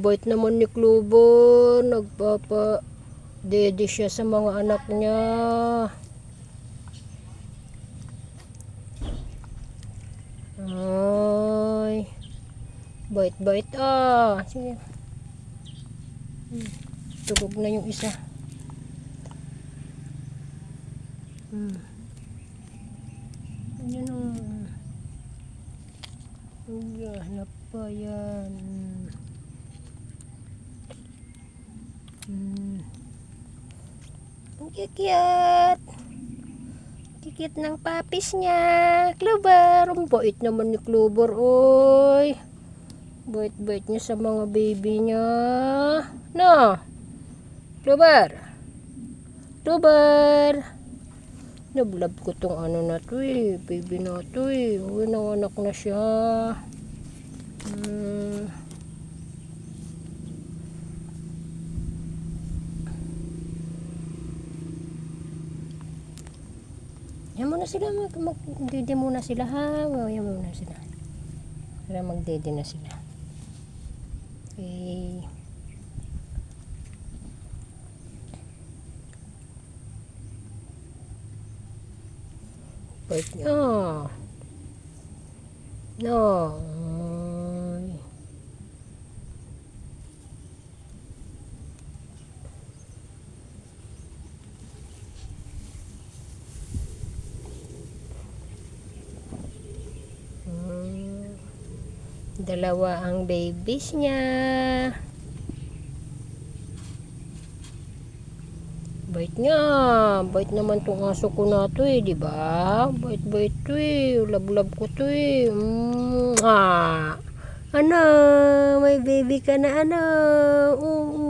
bait naman ni Clover. Nagpapa-dede siya sa mga anak niya. Ay, bait-bait Sige. Tugog na yung isa. Ayan o. Hanap pa yan. Ang kikit. Kikit ng papis niya. Clover. Ang bait naman ni Clover. Oy. Bait-bait niya sa mga baby niya. No. Clover. Clover. Nablab ko tong ano na to baby na to Uy, nanganak na siya. Yan muna sila, magdede muna sila ha. Yan muna sila. Para magdede na sila. Okay. Bait niya. No. Dalawa ang babies niya. Bait niya. Bait naman tong aso ko na to di ba? Bait-bait to Love-love ko to Ano? May baby ka na ano? Oo.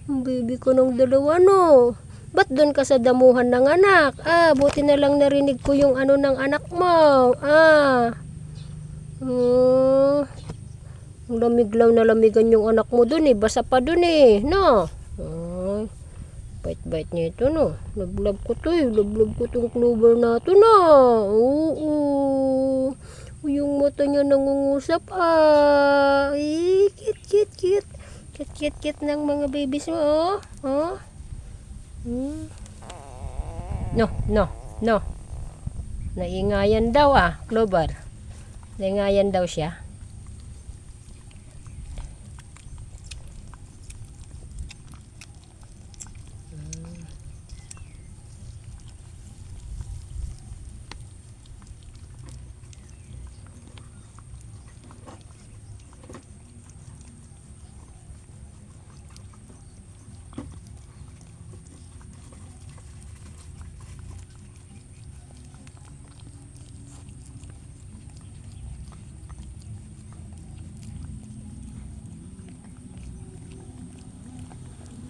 Baby ko ng dalawa no. Ba't doon ka sa damuhan ng anak? Buti na lang narinig ko yung ano ng anak mo. Lamig lang na lamigan yung anak mo doon Basa pa doon no? Bait-bait niya ito no. Love-love ko to Love-love ko tong Clover na to no. Oo. Yung mata niya nangungusap Cute. Cute ng mga babies mo No. Naingayan daw Clover. Naingayan daw siya.